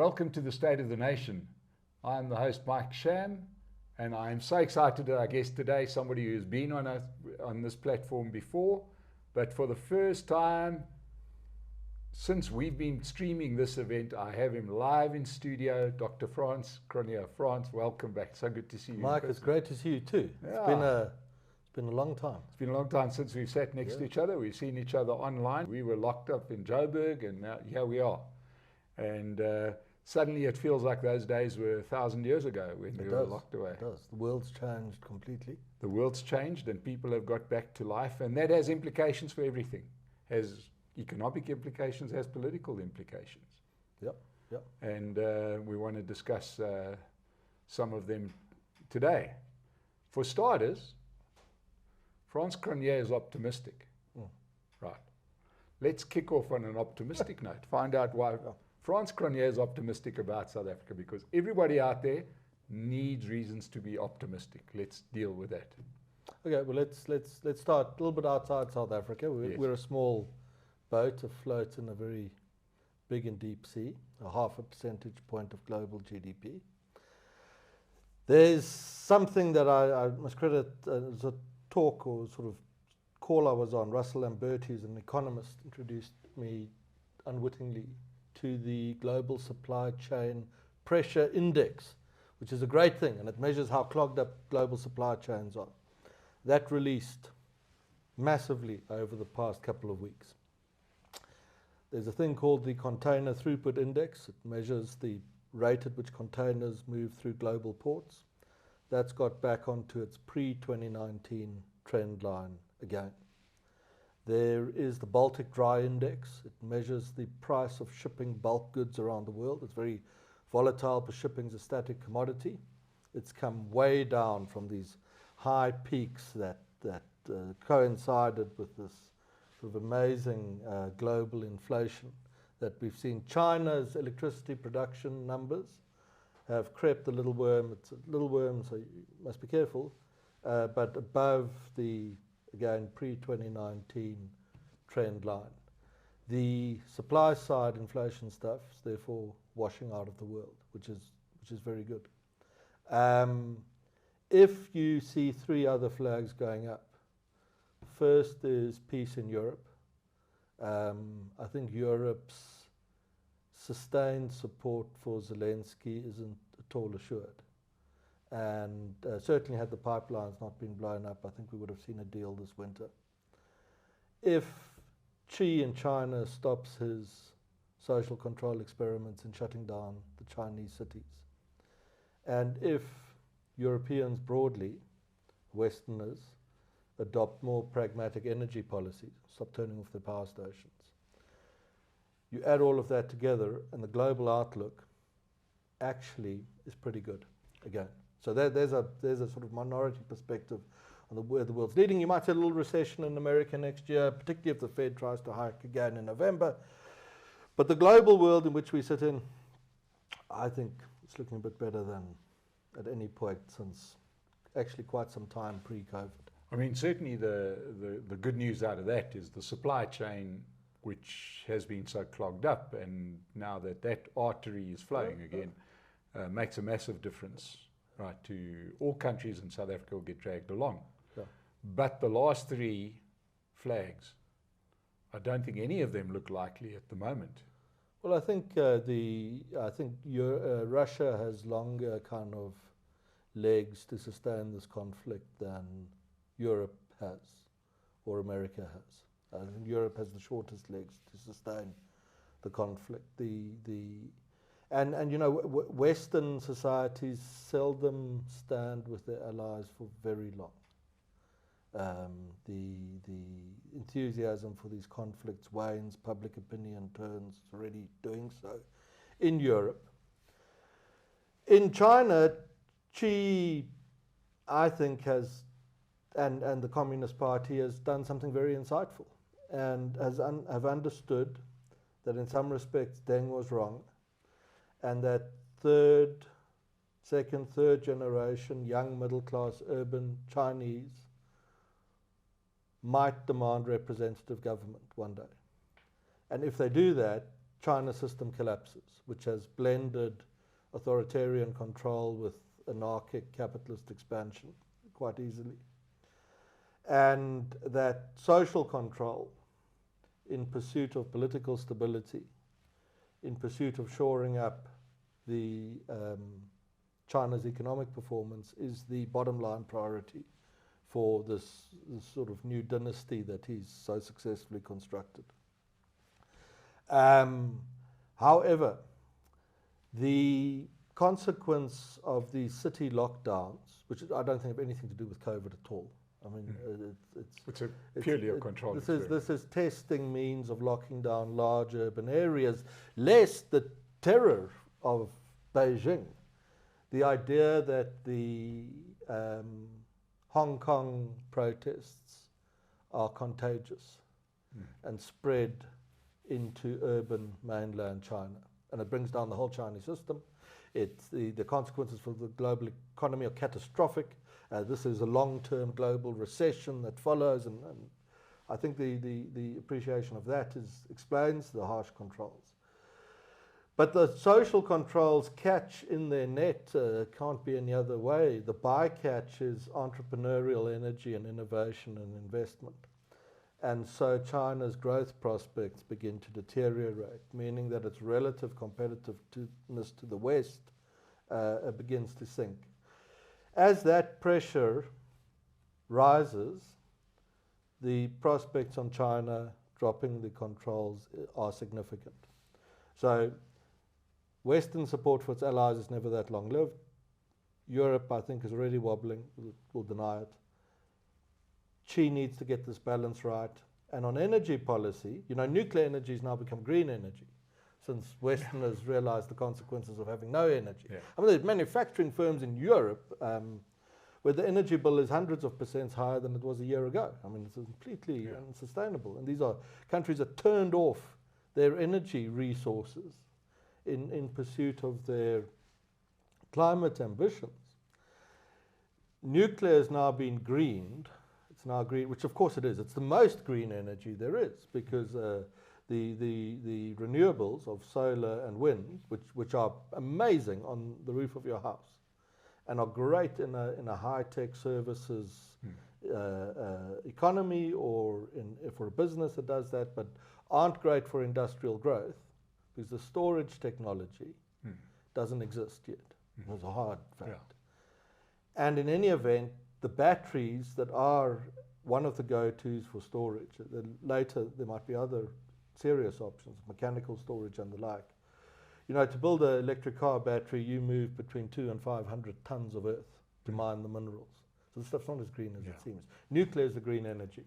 Welcome to the State of the Nation. I'm the host, Mike Sham, and I'm so excited that our guest today, somebody who's been on this platform before, but for the first time since we've been streaming this event, I have him live in studio, Dr. Frans Cronje. Frans, welcome back. So good to see you. Mike, it's great to see you too. Yeah. It's been a long time. It's been a long time since we've sat next to each other. We've seen each other online. We were locked up in Joburg, and now here we are. And suddenly it feels like those days were 1,000 years ago when we were locked away. It does. The world's changed completely. The world's changed and people have got back to life, and that has implications for everything. Has economic implications, has political implications. Yep. And we want to discuss some of them today. For starters, Frans Cronje is optimistic. Right. Let's kick off on an optimistic note. Find out why Frans Cronje is optimistic about South Africa, because everybody out there needs reasons to be optimistic. Let's deal with that. Okay, well let's start a little bit outside South Africa. We're a small boat afloat in a very big and deep sea, a 0.5 percentage point of global GDP. There's something that I must credit as a talk or sort of call I was on. Russell Lamberti, who's an economist, introduced me unwittingly to the Global Supply Chain Pressure Index, which is a great thing, and it measures how clogged up global supply chains are. That released massively over the past couple of weeks. There's a thing called the Container Throughput Index. It measures the rate at which containers move through global ports. That's got back onto its pre-2019 trend line again. There is the Baltic Dry Index. It measures the price of shipping bulk goods around the world. It's very volatile, but shipping is a static commodity. It's come way down from these high peaks that coincided with this sort of amazing global inflation that we've seen. China's electricity production numbers have crept a little worm. It's a little worm, so you must be careful, but above the, again, pre-2019 trend line. The supply side inflation stuff is therefore washing out of the world, which is very good. If you see three other flags going up, first is peace in Europe. I think Europe's sustained support for Zelensky isn't at all assured. And certainly had the pipelines not been blown up, I think we would have seen a deal this winter. If Xi in China stops his social control experiments in shutting down the Chinese cities, and if Europeans broadly, Westerners, adopt more pragmatic energy policies, stop turning off their power stations, you add all of that together and the global outlook actually is pretty good again. So there's a sort of minority perspective on where the world's leading. You might see a little recession in America next year, particularly if the Fed tries to hike again in November. But the global world in which we sit in, I think it's looking a bit better than at any point since actually quite some time pre-COVID. I mean, certainly the good news out of that is the supply chain, which has been so clogged up, and now that artery is flowing again, makes a massive difference, right, to all countries, and South Africa will get dragged along. Yeah. But the last three flags, I don't think any of them look likely at the moment. Well, I think Russia has longer kind of legs to sustain this conflict than Europe has, or America has. I think Europe has the shortest legs to sustain the conflict. And you know, Western societies seldom stand with their allies for very long. The enthusiasm for these conflicts wanes, public opinion turns, it's already doing so in Europe. In China, Xi, I think, has, and the Communist Party has done something very insightful, and have understood that in some respects Deng was wrong, and that second, third generation, young, middle class, urban Chinese might demand representative government one day. And if they do that, China system collapses, which has blended authoritarian control with anarchic capitalist expansion quite easily. And that social control in pursuit of political stability, in pursuit of shoring up the China's economic performance is the bottom line priority for this sort of new dynasty that he's so successfully constructed. However, the consequence of the city lockdowns, which I don't think have anything to do with COVID at all. I mean, it's purely a control. This is testing means of locking down large urban areas, lest the terror of Beijing, the idea that the Hong Kong protests are contagious and spread into urban mainland China. And it brings down the whole Chinese system. It's the consequences for the global economy are catastrophic. This is a long-term global recession that follows, and I think the appreciation of that explains the harsh controls. But the social controls catch in their net can't be any other way. The bycatch is entrepreneurial energy and innovation and investment. And so China's growth prospects begin to deteriorate, meaning that its relative competitiveness to the West begins to sink. As that pressure rises, the prospects on China dropping the controls are significant. So Western support for its allies is never that long-lived. Europe, I think, is already wobbling, will deny it. Xi needs to get this balance right. And on energy policy, you know, nuclear energy has now become green energy since Westerners realized the consequences of having no energy. Yeah. I mean, there's manufacturing firms in Europe where the energy bill is hundreds of % higher than it was a year ago. I mean, it's completely unsustainable. And these are countries that turned off their energy resources in pursuit of their climate ambitions. Nuclear has now been greened. It's now green, which of course it is. It's the most green energy there is because the renewables of solar and wind, which are amazing on the roof of your house and are great in a high-tech services economy or for a business that does that, but aren't great for industrial growth because the storage technology doesn't exist yet. It's a hard fact. Yeah. And in any event, the batteries that are one of the go-tos for storage, later there might be other serious options, mechanical storage and the like. You know, to build an electric car battery, you move between 200 and 500 tons of earth to mine the minerals. So the stuff's not as green as it seems. Nuclear is the green energy.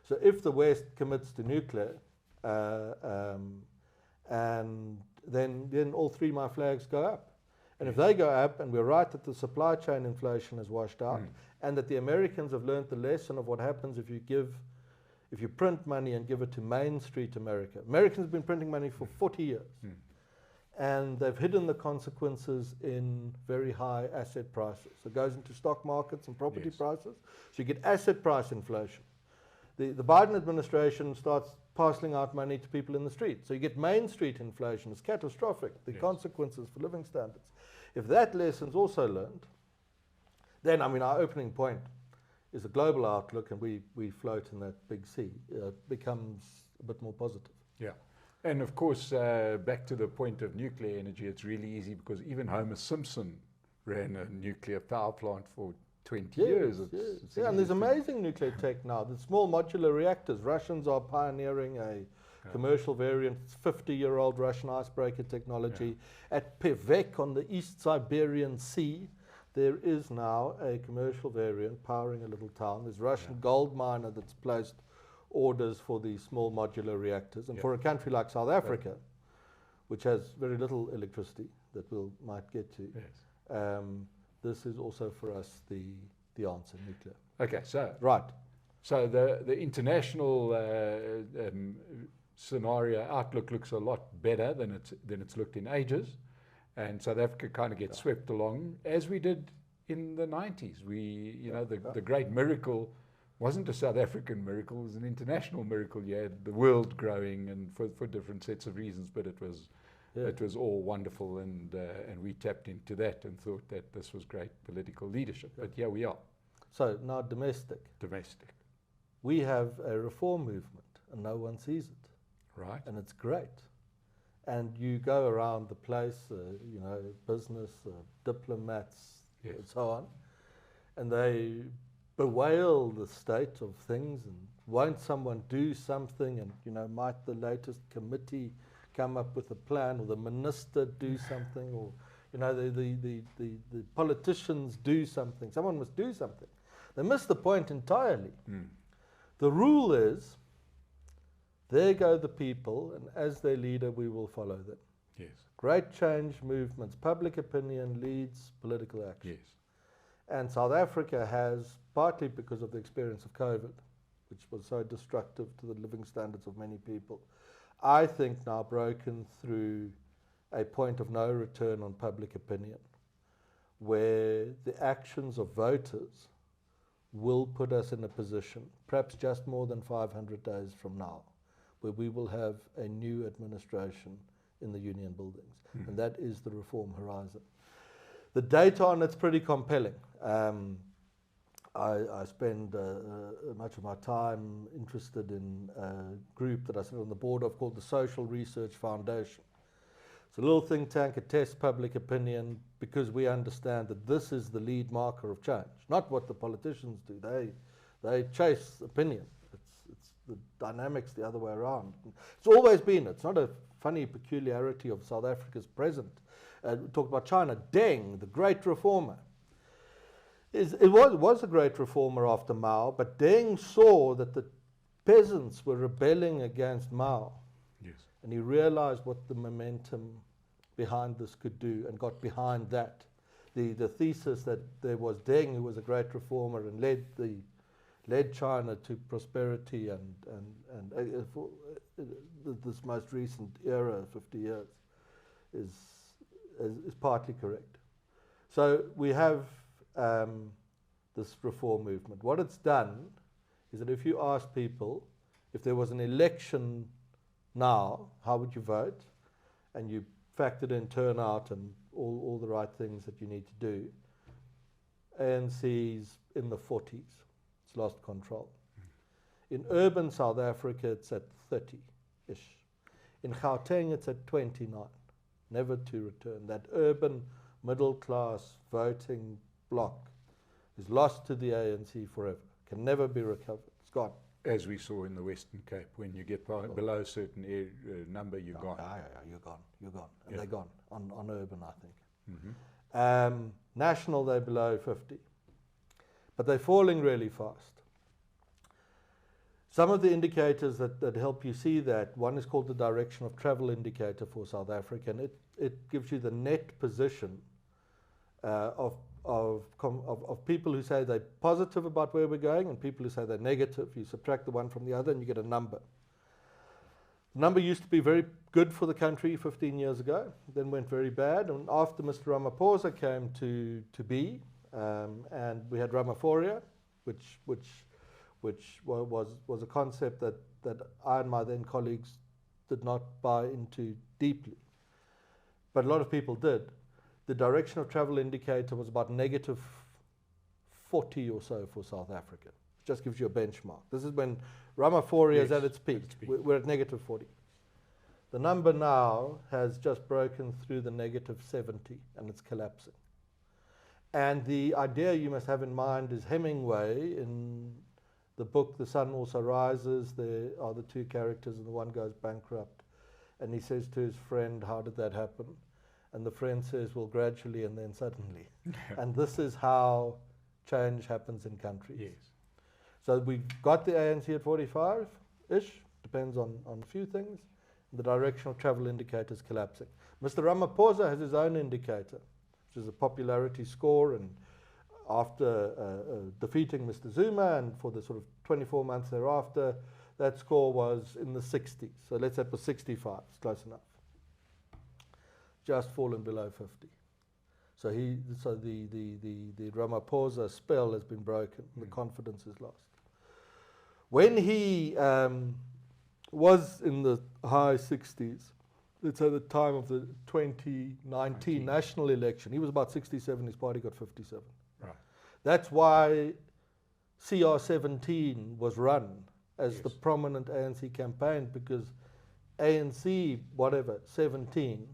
So if the West commits to nuclear, and then all three my flags go up. And if they go up, and we're right that the supply chain inflation is washed out, and that the Americans have learned the lesson of what happens if you print money and give it to Main Street America. Americans have been printing money for 40 years. And they've hidden the consequences in very high asset prices. So it goes into stock markets and property prices. So you get asset price inflation. The Biden administration starts parceling out money to people in the street. So you get Main Street inflation. It's catastrophic, the consequences for living standards. If that lesson's also learned, then, I mean, our opening point is a global outlook, and we float in that big sea. Becomes a bit more positive. Yeah. And of course, back to the point of nuclear energy, it's really easy because even Homer Simpson ran a nuclear power plant for 20 years. It's and there's amazing nuclear tech now. The small modular reactors. Russians are pioneering a commercial variant. It's 50-year-old Russian icebreaker technology. At Pevek on the East Siberian Sea, there is now a commercial variant powering a little town. There's a Russian gold miner that's placed orders for these small modular reactors. And for a country like South Africa, which has very little electricity that we might get to, this is also for us the answer, nuclear. Okay, so right. So the international scenario outlook looks a lot better than it's looked in ages, and South Africa kind of gets swept along as we did in the 90s. The great miracle wasn't a South African miracle, it was an international miracle. You had the world growing, and for different sets of reasons, but it was all wonderful, and we tapped into that and thought that this was great political leadership. But here we are. So now domestic. Domestic. We have a reform movement and no one sees it. Right. And it's great. And you go around the place, business, diplomats, Yes. and so on, and they bewail the state of things, and won't someone do something, and might the latest committee come up with a plan, or the minister do something, or the politicians do something. Someone must do something. They miss the point entirely. The rule is, there go the people, and as their leader, we will follow them. Yes. Great change movements, public opinion leads political action. Yes. And South Africa has, partly because of the experience of COVID, which was so destructive to the living standards of many people, I think now broken through a point of no return on public opinion, where the actions of voters will put us in a position, perhaps just more than 500 days from now, where we will have a new administration in the union buildings. And that is the reform horizon. The data on it's pretty compelling. I spend much of my time interested in a group that I sit on the board of called the Social Research Foundation. It's a little think tank. It tests public opinion because we understand that this is the lead marker of change, not what the politicians do. They chase opinion. It's the dynamics the other way around. It's always been. It's not a funny peculiarity of South Africa's present. We talk about China. Deng, the great reformer. It was a great reformer after Mao, but Deng saw that the peasants were rebelling against Mao. Yes. And he realized what the momentum behind this could do and got behind that. The thesis that there was Deng, who was a great reformer and led China to prosperity and this most recent era, 50 years, is partly correct. So we have this reform movement. What it's done is that if you ask people, if there was an election now, how would you vote? And you factored in turnout and all the right things that you need to do. ANC's in the 40s. It's lost control. In urban South Africa, it's at 30-ish. In Gauteng, it's at 29. Never to return. That urban middle-class voting bloc is lost to the ANC forever. Can never be recovered. It's gone. As we saw in the Western Cape, when you get below a certain number, you're gone. You're gone. And they're gone on urban, I think. Mm-hmm. National, they're below 50. But they're falling really fast. Some of the indicators that help you see that, one is called the direction of travel indicator for South Africa, and it gives you the net position of people who say they're positive about where we're going and people who say they're negative. You subtract the one from the other and you get a number. The number used to be very good for the country 15 years ago, then went very bad. And after Mr. Ramaphosa came to be, and we had Ramaphoria, which was a concept that I and my then colleagues did not buy into deeply. But a lot of people did. The direction of travel indicator was about negative 40 or so for South Africa. It just gives you a benchmark. This is when Ramaphoria is at its peak. We're at negative 40. The number now has just broken through the negative 70 and it's collapsing. And the idea you must have in mind is Hemingway, in the book The Sun Also Rises, there are the two characters and the one goes bankrupt. And he says to his friend, how did that happen? And the friend says, well, gradually and then suddenly. And this is how change happens in countries. Yes. So we've got the ANC at 45-ish, depends on a few things. The directional travel indicator is collapsing. Mr. Ramaphosa has his own indicator, which is a popularity score. And after defeating Mr. Zuma and for the sort of 24 months thereafter, that score was in the 60s. So let's say it was 65, it's close enough. Just fallen below 50. So the Ramaphosa spell has been broken. The confidence is lost. When he was in the high 60s, let's say the time of the 2019 national election, he was about 67, his party got 57. Right. That's why CR17 was run as the prominent ANC campaign, because ANC, whatever, 17,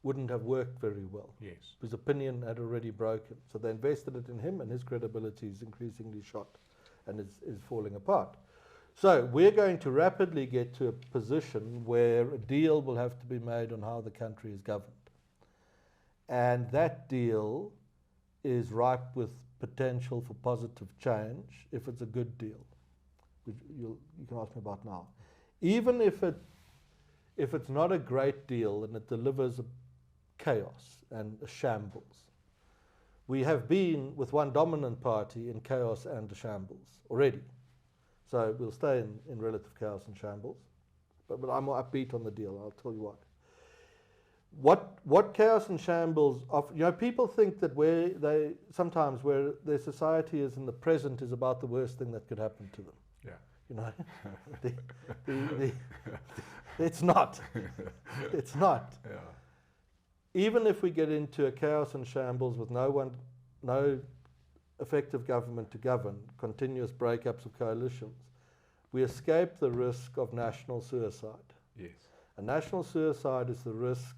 wouldn't have worked very well. Yes. His opinion had already broken. So they invested it in him, and his credibility is increasingly shot and is falling apart. So we're going to rapidly get to a position where a deal will have to be made on how the country is governed. And that deal is ripe with potential for positive change if it's a good deal, which you can ask me about now. Even if it's not a great deal and it delivers a chaos and a shambles. We have been with one dominant party in chaos and a shambles already. So we'll stay in relative chaos and shambles. But I'm more upbeat on the deal, I'll tell you why. What chaos and shambles of, people think that sometimes where their society is in the present is about the worst thing that could happen to them. Yeah. It's not. It's not. Yeah. Even if we get into a chaos and shambles with no effective government to govern, continuous breakups of coalitions, we escape the risk of national suicide. Yes. And national suicide is the risk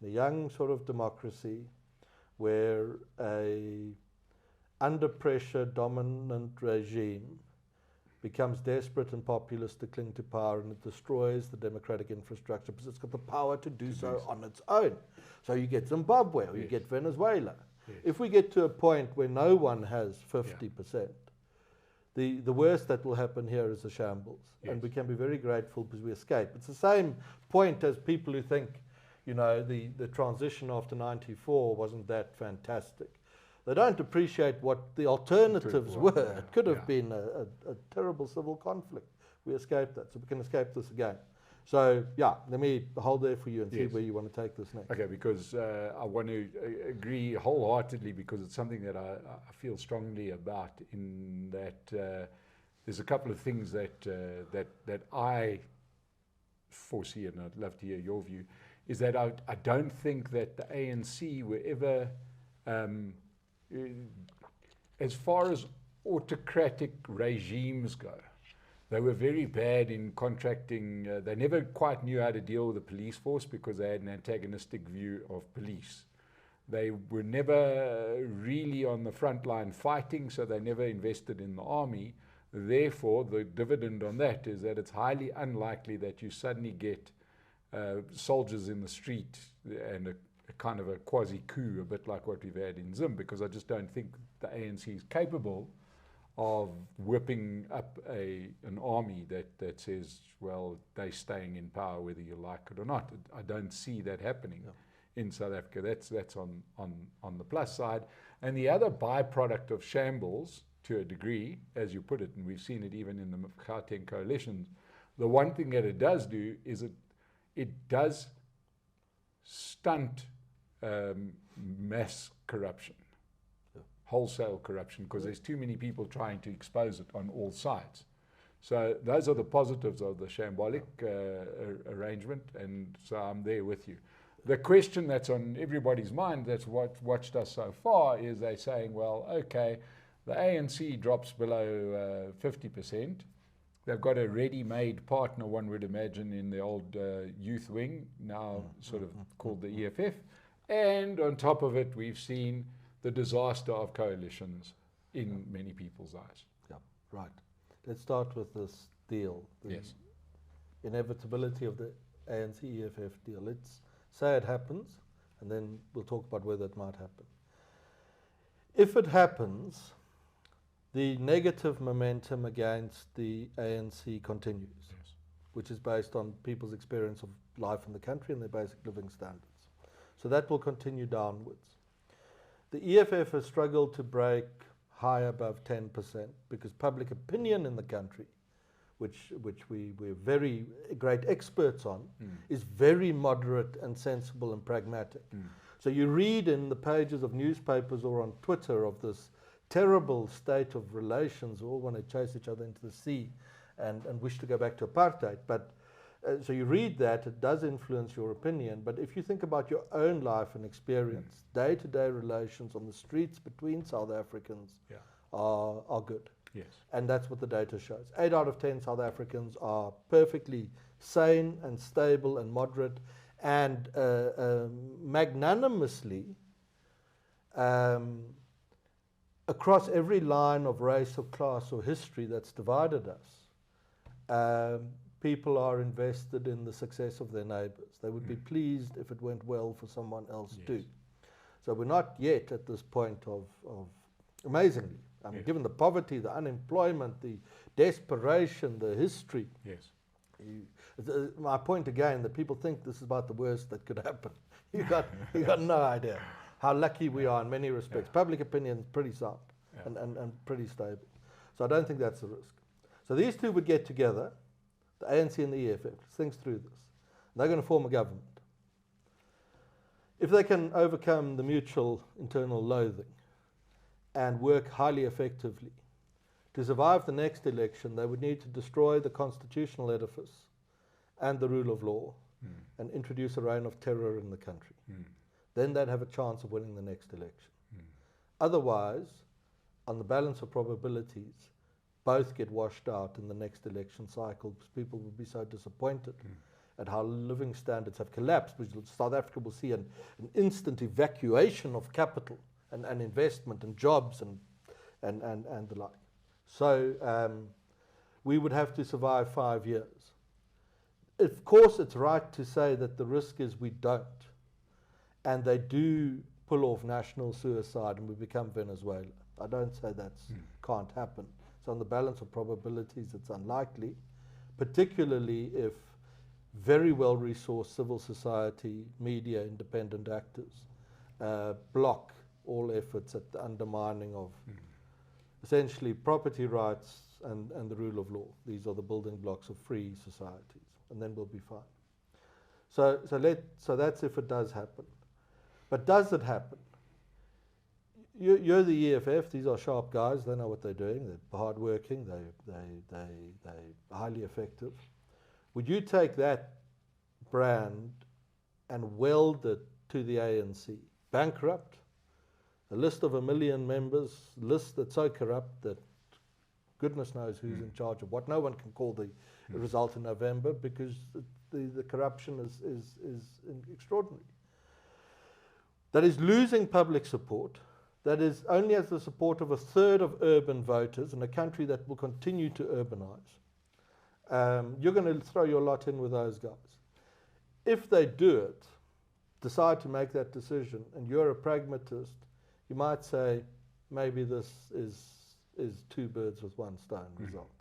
in a young sort of democracy where a under pressure dominant regime becomes desperate and populist to cling to power, and it destroys the democratic infrastructure because it's got the power to do so on its own. So you get Zimbabwe or you get Venezuela. Yes. If we get to a point where no one has 50%, the worst that will happen here is a shambles. Yes. And we can be very grateful because we escape. It's the same point as people who think, the transition after 94 wasn't that fantastic. They don't appreciate what the alternatives were. Yeah. It could have been a terrible civil conflict. We escaped that, so we can escape this again. So, let me hold there for you and see where you want to take this next. Okay, because I want to agree wholeheartedly, because it's something that I feel strongly about, in that there's a couple of things that I foresee, and I'd love to hear your view, is that I don't think that the ANC were ever, as far as autocratic regimes go, they were very bad in contracting. They never quite knew how to deal with the police force because they had an antagonistic view of police. They were never really on the front line fighting, so they never invested in the army. Therefore, the dividend on that is that it's highly unlikely that you suddenly get soldiers in the street and a kind of a quasi-coup, a bit like what we've had in Zim, because I just don't think the ANC is capable of whipping up an army that says, well, they're staying in power whether you like it or not. I don't see that happening in South Africa. That's on the plus side. And the other byproduct of shambles, to a degree, as you put it, and we've seen it even in the Gauteng coalitions, the one thing that it does do is it does stunt mass corruption. Wholesale corruption, because there's too many people trying to expose it on all sides. So those are the positives of the shambolic arrangement, and so I'm there with you. The question that's on everybody's mind that's watched us so far is they're saying, well, okay, the ANC drops below 50%. They've got a ready-made partner, one would imagine, in the old youth wing, now sort of called the EFF. And on top of it, we've seen the disaster of coalitions in many people's eyes. Yeah, right. Let's start with this deal. The inevitability of the ANC-EFF deal. Let's say it happens, and then we'll talk about whether it might happen. If it happens, the negative momentum against the ANC continues, which is based on people's experience of life in the country and their basic living standards. So that will continue downwards. The EFF has struggled to break high above 10% because public opinion in the country, which we're very great experts on, is very moderate and sensible and pragmatic. So you read in the pages of newspapers or on Twitter of this terrible state of relations, all want to chase each other into the sea and wish to go back to apartheid. But so you read that, it does influence your opinion, but if you think about your own life and experience, day-to-day relations on the streets between South Africans are good. Yes. And that's what the data shows. 8 out of 10 South Africans are perfectly sane and stable and moderate and magnanimously across every line of race or class or history that's divided us. People are invested in the success of their neighbours. They would be pleased if it went well for someone else too. So we're not yet at this point of amazingly, I mean, given the poverty, the unemployment, the desperation, the history. Yes. My point again, that people think this is about the worst that could happen. You got no idea how lucky we are in many respects. Public opinion is pretty sound and pretty stable. So I don't think that's a risk. So these two would get together, the ANC and the EFF, think through this. They're going to form a government. If they can overcome the mutual internal loathing and work highly effectively, to survive the next election, they would need to destroy the constitutional edifice and the rule of law and introduce a reign of terror in the country. Then they'd have a chance of winning the next election. Otherwise, on the balance of probabilities, both get washed out in the next election cycle because people will be so disappointed at how living standards have collapsed, which South Africa will see an instant evacuation of capital and investment and jobs and the like. So we would have to survive 5 years. Of course, it's right to say that the risk is we don't, and they do pull off national suicide and we become Venezuela. I don't say that can't happen. So on the balance of probabilities, it's unlikely, particularly if very well-resourced civil society, media, independent actors block all efforts at the undermining of essentially property rights and the rule of law. These are the building blocks of free societies, and then we'll be fine. So that's if it does happen. But does it happen? You're the EFF. These are sharp guys. They know what they're doing. They're hardworking. They're highly effective. Would you take that brand and weld it to the ANC? Bankrupt, a list of 1 million members, a list that's so corrupt that goodness knows who's in charge of what. No one can call the result in November because the corruption is extraordinary. That is losing public support. That is only has the support of 1/3 of urban voters in a country that will continue to urbanize. You're going to throw your lot in with those guys. If they do it, decide to make that decision, and you're a pragmatist, you might say, maybe this is 2 birds with 1 stone result.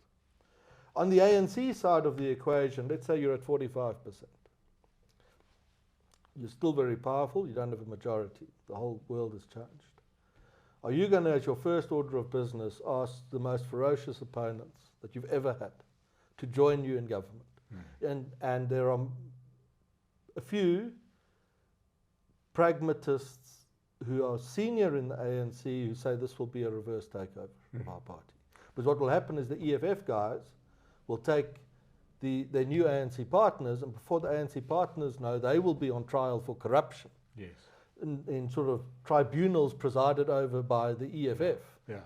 On the ANC side of the equation, let's say you're at 45%. You're still very powerful, you don't have a majority. The whole world has changed. Are you going to, as your first order of business, ask the most ferocious opponents that you've ever had to join you in government? And there are a few pragmatists who are senior in the ANC who say this will be a reverse takeover of our party. Because what will happen is the EFF guys will take their new ANC partners, and before the ANC partners know, they will be on trial for corruption. Yes. In sort of tribunals presided over by the EFF.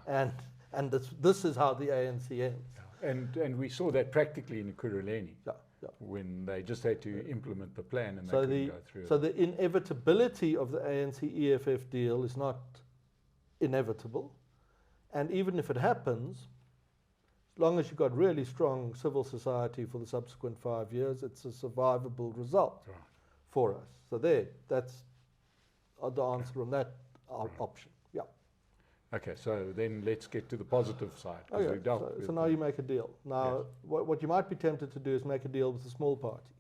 And this is how the ANC ends. And we saw that practically in Ekurhuleni, when they just had to implement the plan and they couldn't go through it. So the inevitability of the ANC-EFF deal is not inevitable. And even if it happens, as long as you've got really strong civil society for the subsequent 5 years, it's a survivable result for us. So that's the answer on that option. Okay, so then let's get to the positive side. So now you make a deal. Now, what you might be tempted to do is make a deal with a small party.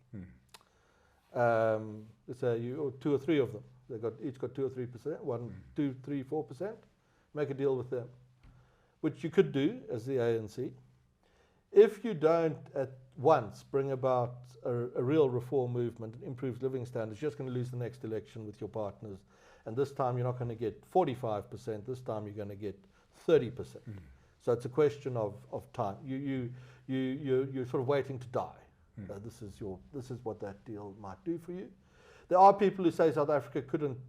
Let's say 2 or 3 of them. They've each got 2 or 3%, 1, 2, 3, 4%. Make a deal with them, which you could do as the ANC. If you don't at once bring about a real reform movement and improves living standards, you're just going to lose the next election with your partners. And this time you're not going to get 45%, this time you're going to get 30%. So it's a question of time. You're sort of waiting to die. This is what that deal might do for you. There are people who say South Africa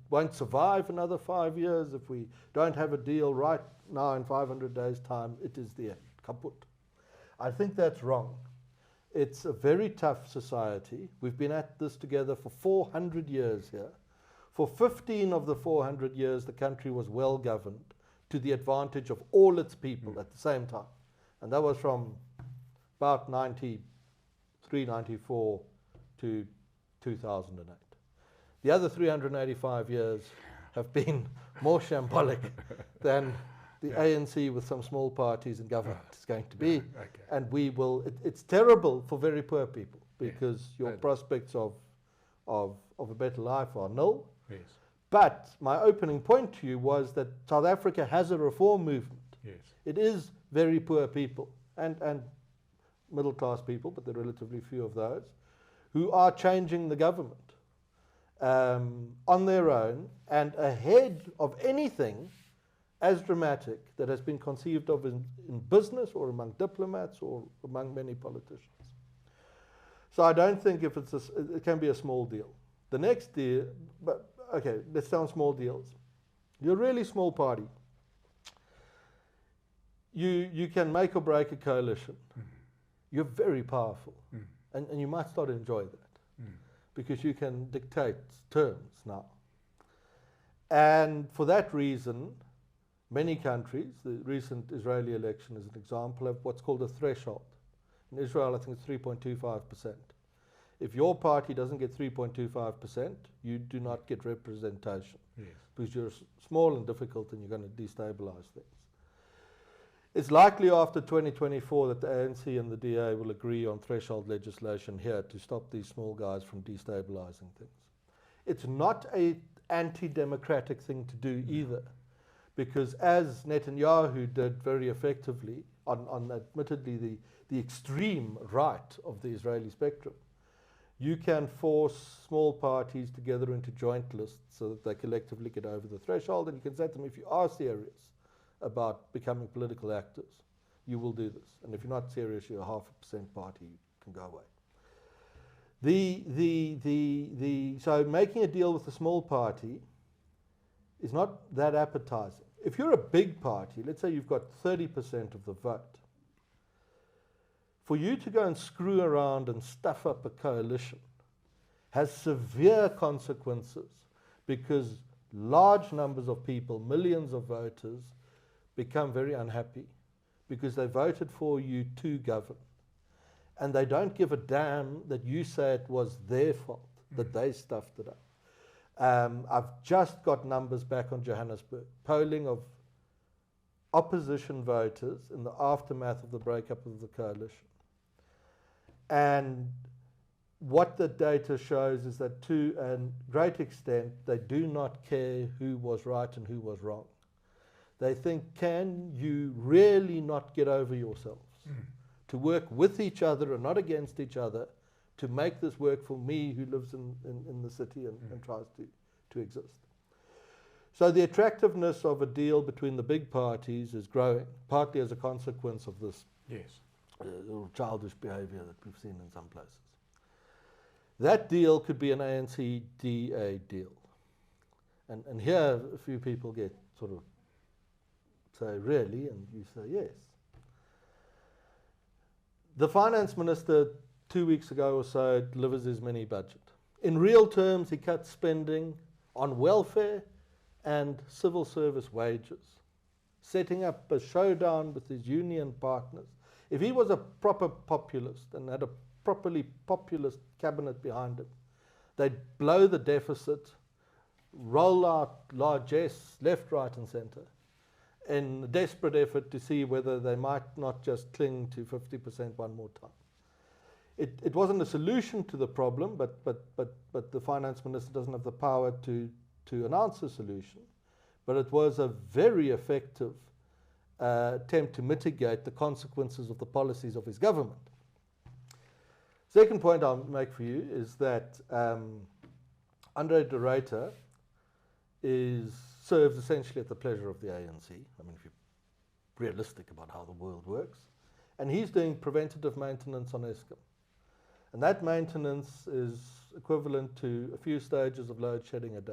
won't survive another 5 years if we don't have a deal right now in 500 days' time. It is the end. Kaput. I think that's wrong. It's a very tough society. We've been at this together for 400 years here. For 15 of the 400 years, the country was well governed to the advantage of all its people at the same time. And that was from about 93, 94 to 2008. The other 385 years have been more shambolic than the ANC with some small parties in government is going to be. And it's terrible for very poor people because your prospects of a better life are nil. Yes. But my opening point to you was that South Africa has a reform movement. Yes. It is very poor people and middle class people, but there are relatively few of those, who are changing the government on their own and ahead of anything as dramatic that has been conceived of in business or among diplomats or among many politicians. So I don't think it can be a small deal. The next deal, but okay, let's stay on small deals. You're a really small party. You can make or break a coalition. You're very powerful. And you might start to enjoy that because you can dictate terms now. And for that reason, many countries, the recent Israeli election is an example of what's called a threshold. In Israel, I think it's 3.25%. If your party doesn't get 3.25%, you do not get representation because you're small and difficult and you're going to destabilize things. It's likely after 2024 that the ANC and the DA will agree on threshold legislation here to stop these small guys from destabilizing things. It's not an anti-democratic thing to do either, because as Netanyahu did very effectively on admittedly the extreme right of the Israeli spectrum, you can force small parties together into joint lists so that they collectively get over the threshold, and you can say to them, if you are serious about becoming political actors, you will do this. And if you're not serious, you're a 0.5% party, you can go away. So making a deal with a small party is not that appetizing. If you're a big party, let's say you've got 30% of the vote, for you to go and screw around and stuff up a coalition has severe consequences because large numbers of people, millions of voters, become very unhappy because they voted for you to govern. And they don't give a damn that you say it was their fault, that they stuffed it up. I've just got numbers back on Johannesburg, polling of opposition voters in the aftermath of the breakup of the coalition. And what the data shows is that to a great extent, they do not care who was right and who was wrong. They think, can you really not get over yourselves? To work with each other and not against each other to make this work for me who lives in the city and tries to exist. So the attractiveness of a deal between the big parties is growing, partly as a consequence of this little childish behavior that we've seen in some places. That deal could be an ANC-DA deal. And here a few people get sort of say, really? And you say, yes. The finance minister 2 weeks ago or so delivers his mini budget. In real terms, he cuts spending on welfare and civil service wages, setting up a showdown with his union partners. If he was a proper populist and had a properly populist cabinet behind him, they'd blow the deficit, roll out largesse left, right and centre in a desperate effort to see whether they might not just cling to 50% one more time. It wasn't a solution to the problem, but the finance minister doesn't have the power to announce a solution. But it was a very effective attempt to mitigate the consequences of the policies of his government. Second point I'll make for you is that Andre de Ruyter serves essentially at the pleasure of the ANC. I mean, if you realistic about how the world works. And he's doing preventative maintenance on Eskom. And that maintenance is equivalent to a few stages of load shedding a day.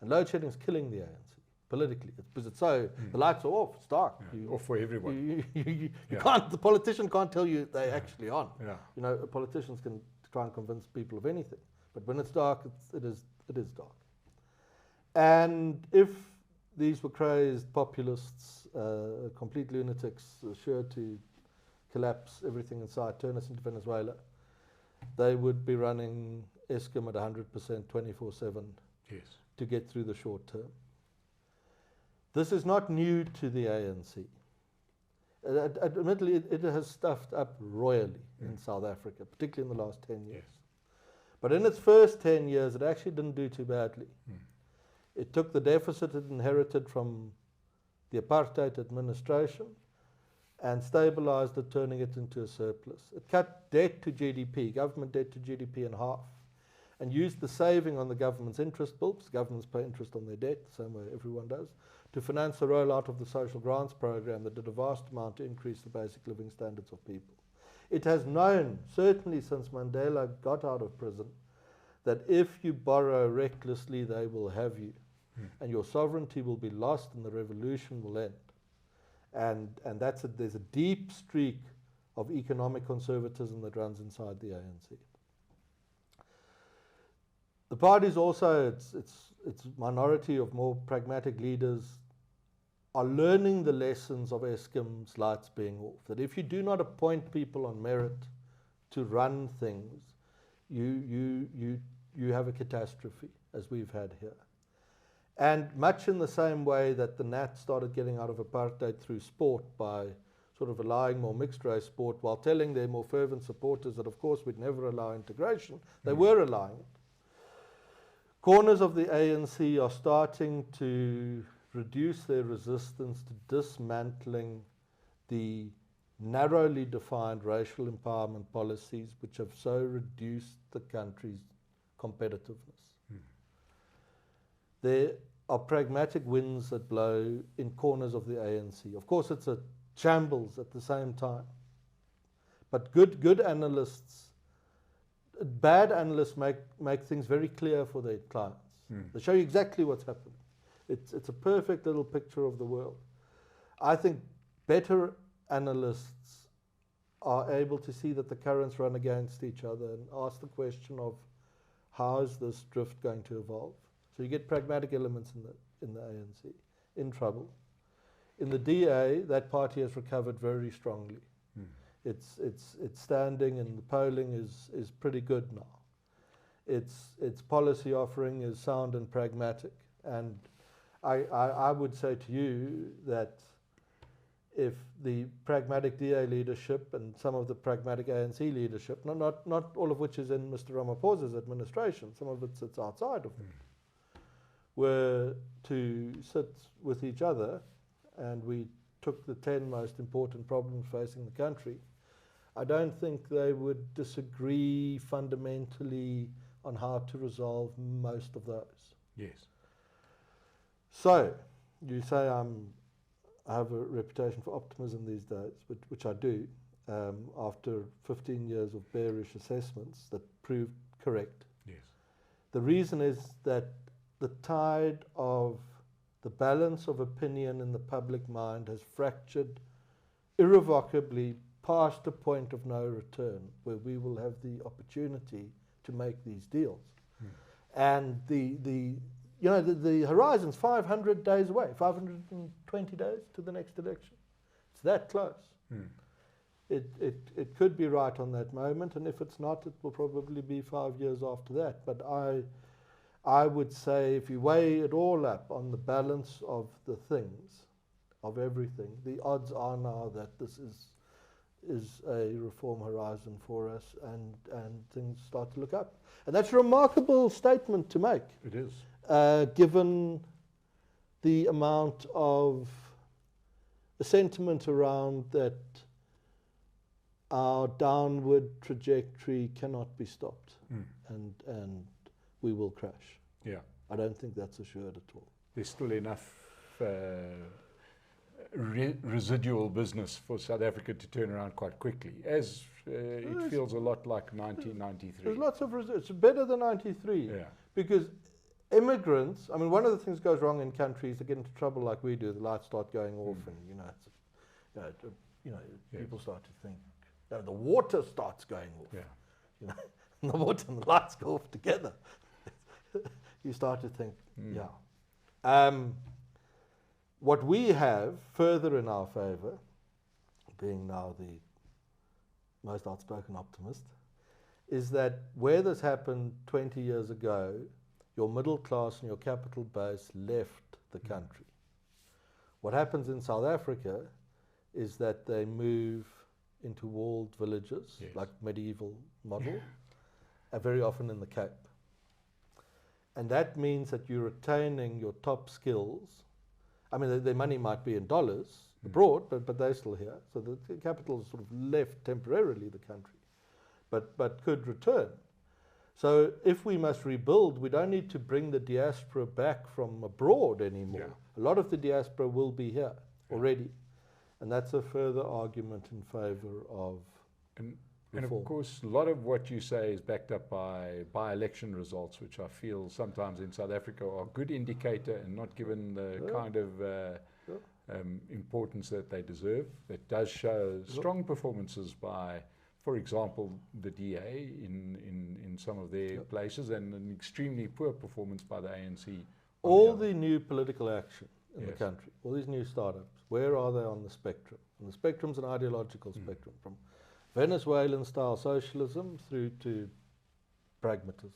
And load shedding is killing the ANC politically. Because it's so, the lights are off, it's dark. Yeah, off for everyone. You can't, the politician can't tell you they're actually on. Yeah. You know, politicians can try and convince people of anything. But when it's dark, it is dark. And if these were crazed populists, complete lunatics, sure to collapse everything in sight, turn us into Venezuela, they would be running Eskom at 100% 24/7 to get through the short term. This is not new to the ANC. Admittedly, it has stuffed up royally in South Africa, particularly in the last 10 years. But in its first 10 years, it actually didn't do too badly. It took the deficit it inherited from the apartheid administration and stabilized it, turning it into a surplus. It cut debt to GDP, government debt to GDP in half, and used the saving on the government's interest bill, because governments pay interest on their debt, the same way everyone does, to finance the rollout of the social grants program that did a vast amount to increase the basic living standards of people. It has known, certainly since Mandela got out of prison, that if you borrow recklessly, they will have you. And your sovereignty will be lost and the revolution will end. And there's a deep streak of economic conservatism that runs inside the ANC. The party's also, its minority of more pragmatic leaders are learning the lessons of Eskom's lights being off. That if you do not appoint people on merit to run things, you have a catastrophe, as we've had here. And much in the same way that the Nat started getting out of apartheid through sport by sort of allowing more mixed race sport while telling their more fervent supporters that of course we'd never allow integration, they were allowing it. Corners of the ANC are starting to reduce their resistance to dismantling the narrowly defined racial empowerment policies which have so reduced the country's competitiveness. There are pragmatic winds that blow in corners of the ANC. Of course, it's a shambles at the same time. But good analysts, bad analysts make things very clear for their clients. They show you exactly what's happening. It's a perfect little picture of the world. I think better analysts are able to see that the currents run against each other and ask the question of how is this drift going to evolve? So you get pragmatic elements in the ANC in trouble. In the DA, that party has recovered very strongly. Its standing in the polling is pretty good now. Its policy offering is sound and pragmatic. And I would say to you that if the pragmatic DA leadership and some of the pragmatic ANC leadership, not all of which is in Mr. Ramaphosa's administration, some of it sits outside of him, were to sit with each other and we took the 10 most important problems facing the country, I don't think they would disagree fundamentally on how to resolve most of those. Yes. So, you say I have a reputation for optimism these days, which I do, after 15 years of bearish assessments that proved correct. Yes. The reason is that the tide of the balance of opinion in the public mind has fractured irrevocably past a point of no return where we will have the opportunity to make these deals. And the horizon's 500 days away, 520 days to the next election. It's that close. It could be right on that moment, and if it's not, it will probably be 5 years after that. But I would say if you weigh it all up on the balance of the things, of everything, the odds are now that this is a reform horizon for us, and things start to look up. And that's a remarkable statement to make. It is. Given the amount of sentiment around that our downward trajectory cannot be stopped, and we will crash. Yeah. I don't think that's assured at all. There's still enough residual business for South Africa to turn around quite quickly, as it feels a lot like 1993. There's lots of it's better than 93. Yeah. Because immigrants, I mean, one of the things goes wrong in countries, they get into trouble like we do, the lights start going off and, Yes. people start to think, the water starts going off. Yeah. And the water and the lights go off together. You start to think, what we have further in our favor, being now the most outspoken optimist, is that where this happened 20 years ago, your middle class and your capital base left the country. What happens in South Africa is that they move into walled villages, like medieval model, very often in the Cape. And that means that you're retaining your top skills. I mean, their money might be in dollars abroad, but they're still here. So the capital is sort of left temporarily the country, but could return. So if we must rebuild, we don't need to bring the diaspora back from abroad anymore. Yeah. A lot of the diaspora will be here already. And that's a further argument in favor of And of course, a lot of what you say is backed up by election results, which I feel sometimes in South Africa are a good indicator and not given the kind of importance that they deserve. It does show strong performances by, for example, the DA in some of their places, and an extremely poor performance by the ANC. All the new political action in the country, all these new startups, where are they on the spectrum? And the spectrum's an ideological spectrum, from Venezuelan-style socialism through to pragmatism.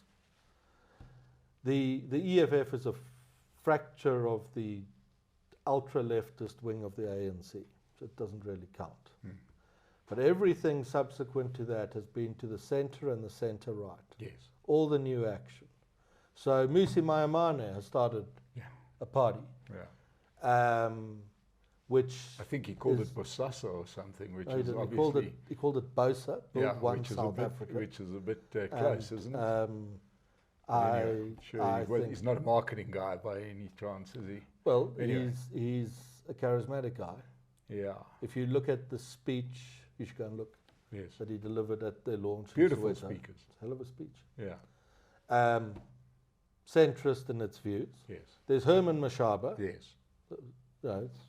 The EFF is a fracture of the ultra-leftist wing of the ANC, so it doesn't really count. But everything subsequent to that has been to the centre and the centre-right. Yes. All the new action. So Musi Maimane has started a party. Yeah. Which I think he called it Bosasa or something, which is he obviously... He called it BOSA, Build One South Africa. Which is a bit close, isn't it? He's not a marketing guy by any chance, is he? Well, he's a charismatic guy. Yeah. If you look at the speech, you should go and look, that he delivered at their launch. Beautiful speakers. Hell of a speech. Yeah. Centrist in its views. Yes. There's Herman Mashaba. Yes. It's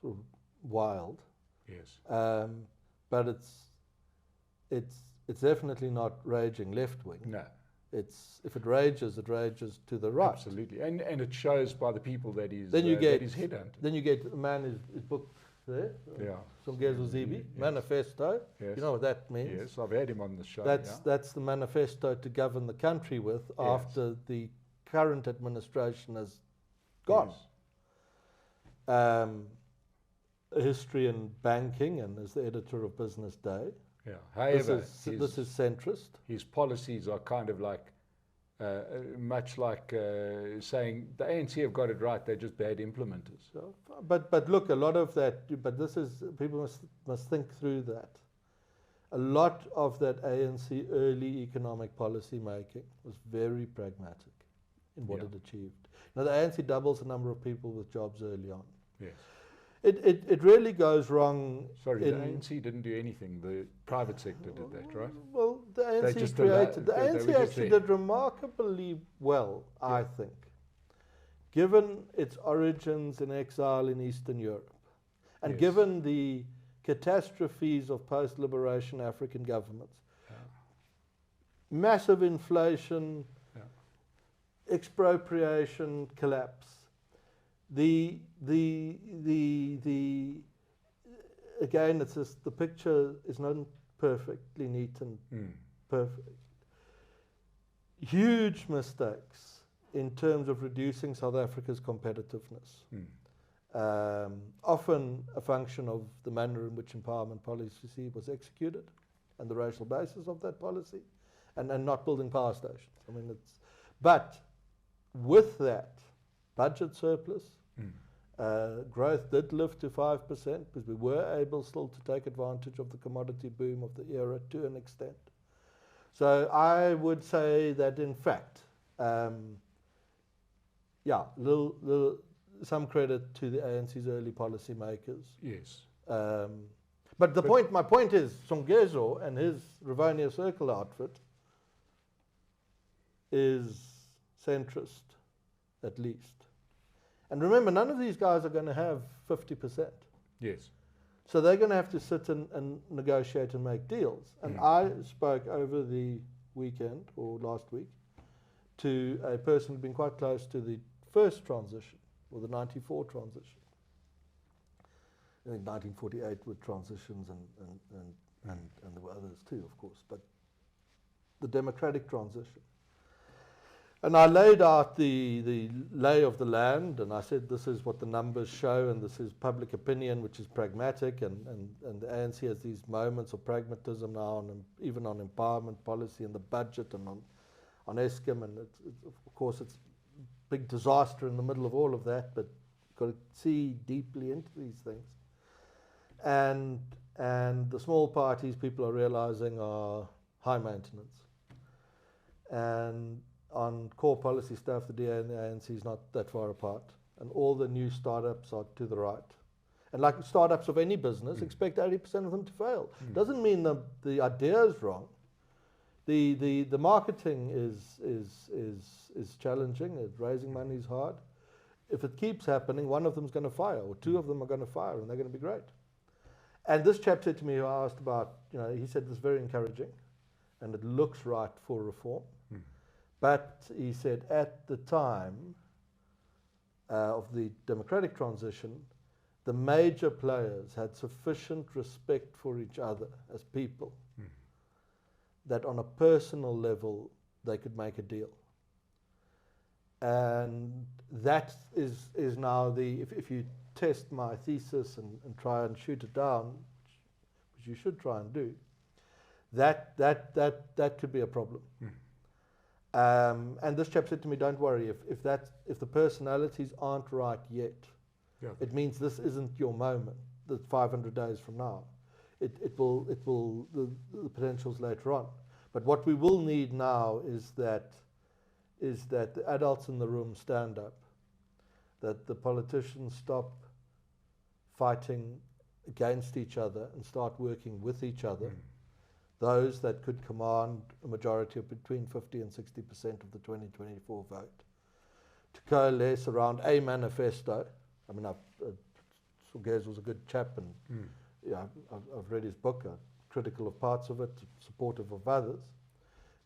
sort of wild. Yes. But it's definitely not raging left wing. No. If it rages to the right. Absolutely, and it shows by the people that he's headhunted. Then you get a man, his book there. Songezo Zibi, Manifesto. Yes. You know what that means? Yes, I've had him on the show. That's the manifesto to govern the country with after the current administration has gone. Yes. A history in banking, and as the editor of Business Day. Yeah. However, this is centrist. His policies are kind of like, much like saying the ANC have got it right, they're just bad implementers. So, but look, a lot of that, but this is, people must think through that. A lot of that ANC early economic policy making was very pragmatic in what it achieved. Now the ANC doubles the number of people with jobs early on. Yes. It really goes wrong. Sorry, the ANC didn't do anything. The private sector did that, right? Well, the ANC created. The ANC actually did remarkably well, I think, given its origins in exile in Eastern Europe, and given the catastrophes of post-liberation African governments. Massive inflation, expropriation, collapse. Again, it's just, the picture is not perfectly neat and perfect. Huge mistakes in terms of reducing South Africa's competitiveness. Often a function of the manner in which empowerment policy was executed and the racial basis of that policy, and not building power stations. I mean, but with that, budget surplus, growth did lift to 5% because we were able still to take advantage of the commodity boom of the era to an extent. So I would say that in fact, some credit to the ANC's early policy makers. Yes. But my point is, Cronje and his Rivonia Circle outfit is centrist, at least. And remember, none of these guys are going to have 50%. Yes. So they're going to have to sit and negotiate and make deals. And I spoke over the weekend, or last week, to a person who'd been quite close to the first transition, or the 94 transition. I think 1948 with transitions and there were others too, of course, but the democratic transition. And I laid out the lay of the land, and I said this is what the numbers show, and this is public opinion, which is pragmatic, and the ANC has these moments of pragmatism now, even on empowerment policy and the budget and on Eskom, and of course it's a big disaster in the middle of all of that, but you've got to see deeply into these things. And the small parties people are realizing are high maintenance. And on core policy stuff, the DA and the ANC is not that far apart. And all the new startups are to the right. And like startups of any business, expect 80% of them to fail. Doesn't mean the idea is wrong. The marketing is challenging. Raising money is hard. If it keeps happening, one of them is going to fire, or two of them are going to fire, and they're going to be great. And this chap said to me, who I asked about, he said this is very encouraging, and it looks right for reform. But he said at the time of the democratic transition, the major players had sufficient respect for each other as people that on a personal level they could make a deal. And that is now if you test my thesis and try and shoot it down, which you should try and do, that could be a problem. And this chap said to me, don't worry, if the personalities aren't right yet, it means this isn't your moment, the 500 days from now. It will the potential's later on. But what we will need now is that the adults in the room stand up, that the politicians stop fighting against each other and start working with each other. Those that could command a majority of between 50 and 60% of the 2024 vote, to coalesce around a manifesto. I mean, Cronje was a good chap, and I've read his book, I'm critical of parts of it, supportive of others.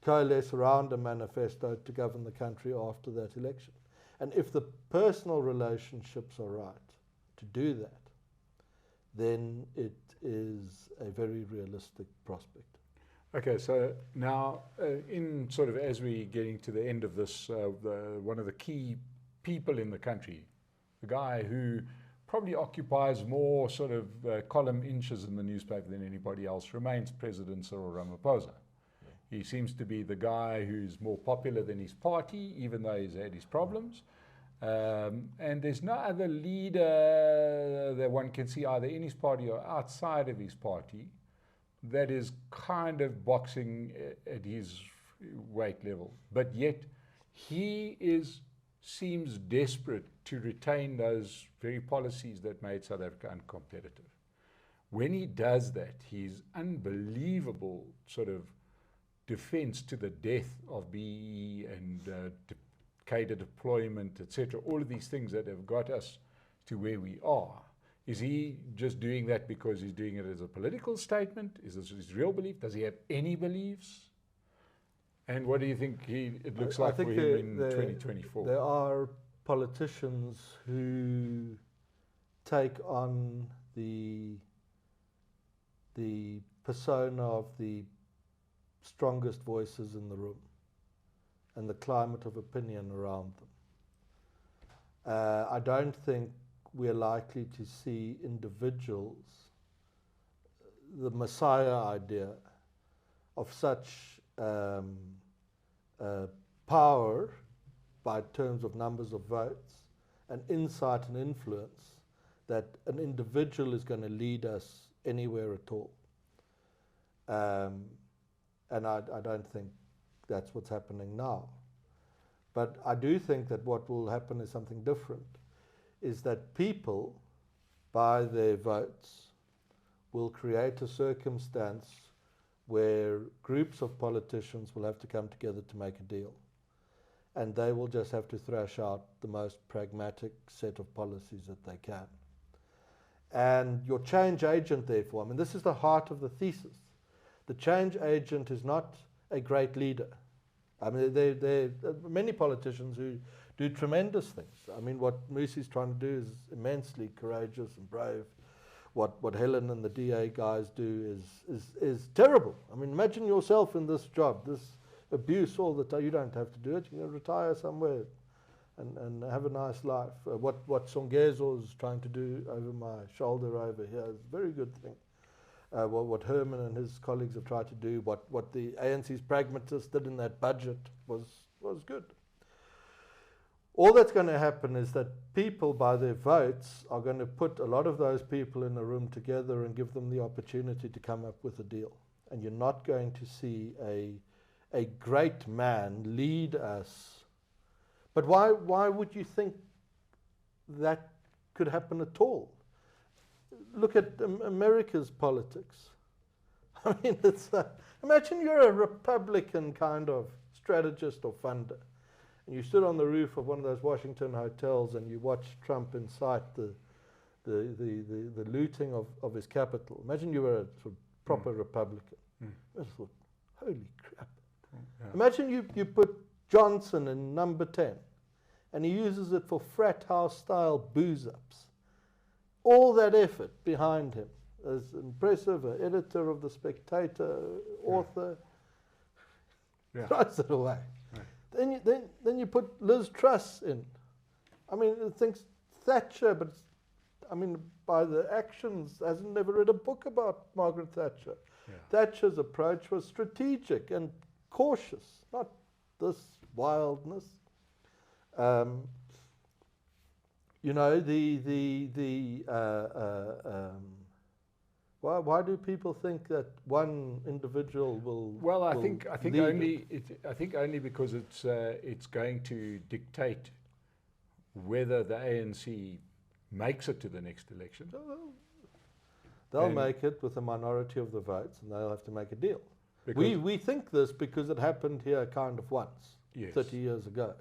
Coalesce around a manifesto to govern the country after that election. And if the personal relationships are right to do that, then it is a very realistic prospect. Okay, so now in sort of as we're getting to the end of this, one of the key people in the country, the guy who probably occupies more sort of column inches in the newspaper than anybody else, remains President Cyril Ramaphosa. He seems to be the guy who's more popular than his party, even though he's had his problems. And there's no other leader that one can see either in his party or outside of his party that is kind of boxing at his weight level. But yet he seems desperate to retain those very policies that made South Africa uncompetitive. When he does that, his unbelievable sort of defense to the death of BE and cadre deployment, etc., all of these things that have got us to where we are, is he just doing that because he's doing it as a political statement? Is this his real belief? Does he have any beliefs? And what do you think it looks like for him in 2024? There are politicians who take on the persona of the strongest voices in the room and the climate of opinion around them. I don't think we're likely to see individuals, the Messiah idea of such power by terms of numbers of votes and insight and influence, that an individual is going to lead us anywhere at all. And I don't think that's what's happening now. But I do think that what will happen is something different. is that people, by their votes, will create a circumstance where groups of politicians will have to come together to make a deal. And they will just have to thrash out the most pragmatic set of policies that they can. And your change agent, therefore, I mean, this is the heart of the thesis. The change agent is not a great leader. I mean, there are many politicians who do tremendous things. I mean, what Musi's trying to do is immensely courageous and brave. What Helen and the DA guys do is terrible. I mean, imagine yourself in this job, this abuse all the time. You don't have to do it. You can retire somewhere and have a nice life. What Songezo is trying to do over my shoulder over here is a very good thing. What Herman and his colleagues have tried to do, what the ANC's pragmatists did in that budget was good. All that's going to happen is that people, by their votes, are going to put a lot of those people in a room together and give them the opportunity to come up with a deal. And you're not going to see a great man lead us. But why would you think that could happen at all? Look at America's politics. I mean, imagine you're a Republican kind of strategist or funder. And you stood on the roof of one of those Washington hotels and you watched Trump incite the looting of his capital. Imagine you were a sort of proper Republican. I thought, holy crap. Yeah. Imagine you put Johnson in number 10 and he uses it for frat house style booze ups. All that effort behind him as impressive, an editor of The Spectator, author, throws it away. Right. Then you put Liz Truss in. I mean, it thinks Thatcher, but I mean, by the actions, hasn't never read a book about Margaret Thatcher. Yeah. Thatcher's approach was strategic and cautious, not this wildness. You know, why do people think that one individual will? Well, I think only because it's going to dictate whether the ANC makes it to the next election. They'll make it with a minority of the votes, and they'll have to make a deal. We think this because it happened here kind of once, 30 years ago.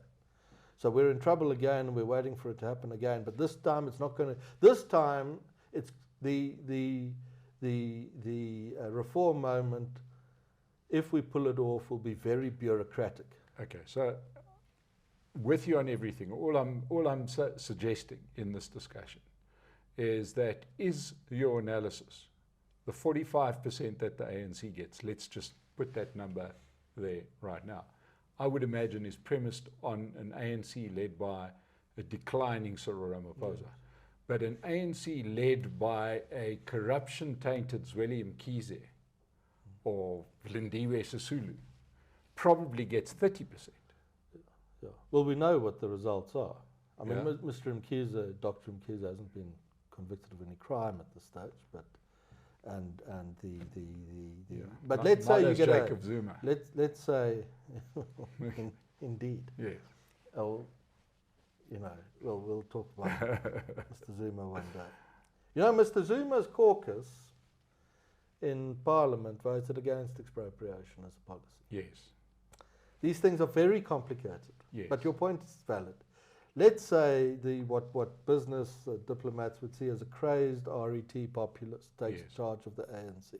So we're in trouble again, and we're waiting for it to happen again. But this time, it's not going to. This time, it's the reform moment. If we pull it off, will be very bureaucratic. Okay, so with you on everything, all I'm suggesting in this discussion is that your analysis, the 45% that the ANC gets. Let's just put that number there right now. I would imagine is premised on an ANC led by a declining Cyril Ramaphosa, but an ANC led by a corruption-tainted Zweli Mkhize or Lindiwe Sisulu probably gets 30%. Yeah. Well, we know what the results are. I mean, Mr. Mkhize, Dr. Mkhize hasn't been convicted of any crime at this stage, but but let's say you get Jacob Zuma. Let's say indeed. Yes. Oh, you know, we'll talk about Mr. Zuma one day. You know, Mr. Zuma's caucus in Parliament voted against expropriation as a policy. Yes. These things are very complicated. Yes. But your point is valid. Let's say what business diplomats would see as a crazed RET populist takes charge of the ANC.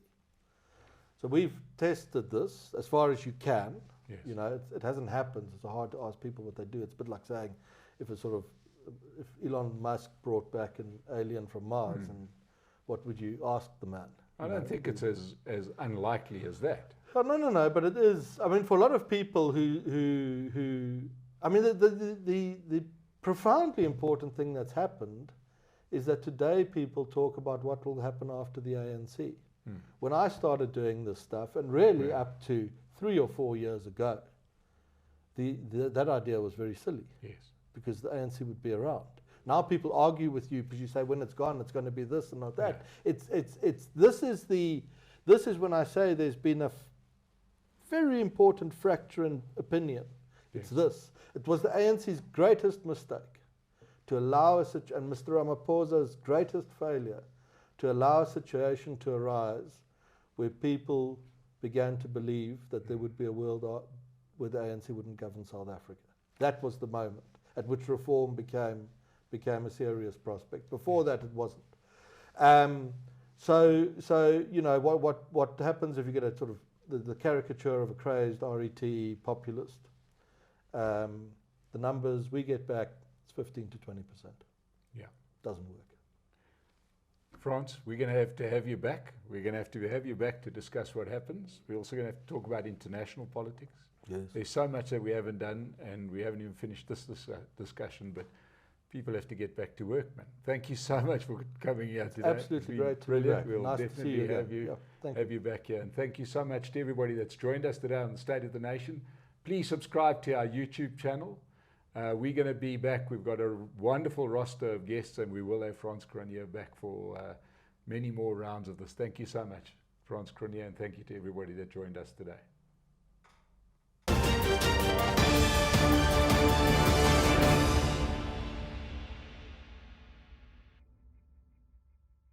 So we've tested this as far as you can. Yes. You know, it hasn't happened. It's hard to ask people what they do. It's a bit like saying if Elon Musk brought back an alien from Mars, and what would you ask the man? I don't think it's as unlikely as that. Oh, no, but it is. I mean, for a lot of people who I mean, the profoundly important thing that's happened is that today people talk about what will happen after the ANC. When I started doing this stuff, and really up to 3 or 4 years ago, that idea was very silly. Yes. Because the ANC would be around. Now people argue with you because you say when it's gone, it's going to be this and not that. Yeah. This is when I say there's been a very important fracture in opinion. Yes. It's this. It was the ANC's greatest mistake to allow and Mr. Ramaphosa's greatest failure, to allow a situation to arise where people began to believe that there would be a world where the ANC wouldn't govern South Africa. That was the moment at which reform became a serious prospect. Before that, it wasn't. So you know what happens if you get a sort of the caricature of a crazed RET populist? The numbers we get back, it's 15 to 20%. Yeah, doesn't work. Frans, we're going to have you back. We're going to have you back to discuss what happens. We're also going to have to talk about international politics. Yes. There's so much that we haven't done, and we haven't even finished this discussion, but people have to get back to work, man. Thank you so much for coming here today. Absolutely great to be back. We'll nice definitely to see you have you back here. And thank you so much to everybody that's joined us today on the State of the Nation. Please subscribe to our YouTube channel. We're going to be back. We've got a wonderful roster of guests, and we will have Frans Cronje back for many more rounds of this. Thank you so much, Frans Cronje, and thank you to everybody that joined us today.